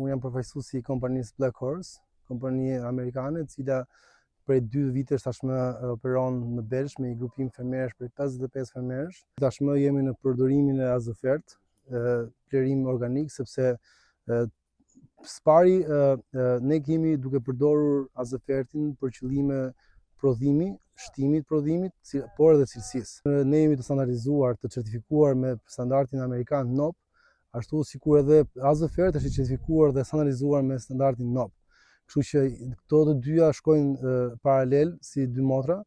unë jam përfaqësuesi i kompanisë Black Horse, kompani amerikane, e cila prej 2 vitesh tashmë operon në Belsh me një grupim fermerësh prej 55 fermerësh. Tashmë jemi në përdorimin e Azofert, plerim organik, sepse spari ne kemi duke përdorur Azofertin për qëllime prodhimi, shtimit prodhimit, por edhe cilësisë. Ne jemi të standardizuar, të certifikuar me standardin amerikan NOP, ashtu sikur edhe Azofert është i certifikuar dhe standardizuar me standardin NOP. Kështu që këto të dyja shkojnë paralel si 2 motra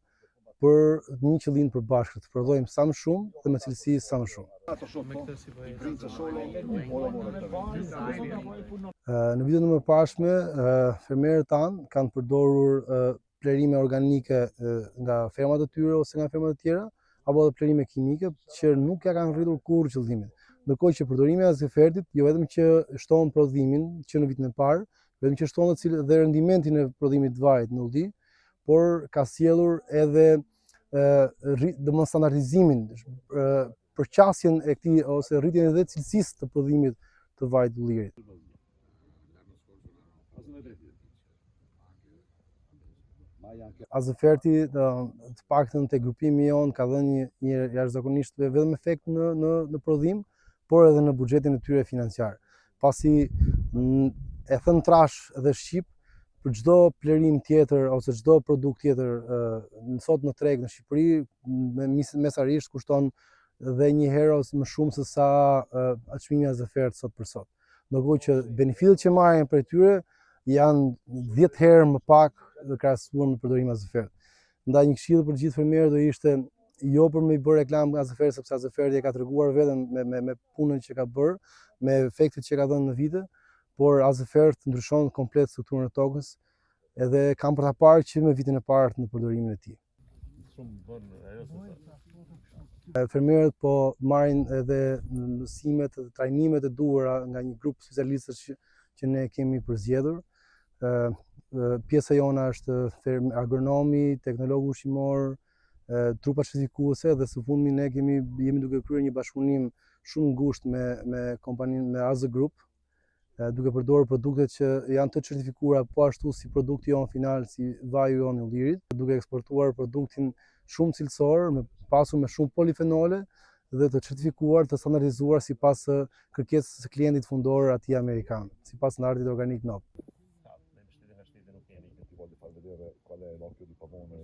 për një qëllim të përbashkët, të prodhojmë sa më shumë dhe me cilësi sa më shumë. Në vitët e mëparshme, fermerët tanë kanë përdorur plerime organike nga fermat e tyre ose nga fermat e tjera, apo edhe plerime kimike që nuk ja kanë rritur kurrë qëllimin. Ndërkohë që përdorimi i Azofertit jo vetëm që shton prodhimin që në vitin e parë, vetëm që shton dhe rendimentin e prodhimit të vajit në ulldi, por ka sjellur edhe domosdoshmë standardizimin, përqasjen e këtij ose rritjen edhe cilësisë të prodhimit të vajit të ullirit. Azoferti, të paktën te grupimi jon, ka dhënë një jashtëzakonisht vetëm efekt në prodhim, por edhe në buxhetin e tyre financiar. Pasi e thënë trash dhe shqip, për çdo plerim tjetër ose çdo produkt tjetër sot në treg në Shqipëri mesarisht kushton dhe një herë ose më shumë se sa çmimi i Azofert sot për sot. Ndërkohë që benefitet që marrin prej tyre janë 10 herë më pak krahasuar me përdorimin e Azofert. Ndaj një këshill për gjithë fermerët do ishte jo për me i bërë reklam Azofert, sepse Azoferti e ka treguar veten me punën që ka bërë, me efektet që ka dhënë në vite, por Azofert ndryshon komplet strukturën e tokës edhe kam për ta parë që me vitin e parë në përdorimin e tij. Fermerët po marrin edhe mësimet dhe trajnimet e duhura nga një grup specialistësh që ne kemi përzgjedhur. Pjesa jona është agronomi, teknologu ushqimor, trupa certifikuese dhe së fundmi ne jemi duke kryer një bashkëpunim shumë ngushtë me kompaninë me Azo Group, duke përdorur produkte që janë të certifikuara po ashtu si produkti jon final, si vaju jon i ullirit, duke eksportuar produktin shumë cilësor, pasur me shumë polifenole dhe të certifikuar, të standardizuar sipas kërkesës së klientit fundor atij amerikan, sipas standardit organik NOP. Nel stile vestiti non tieni che ti voglio far vedere qual è l'occhio di pavone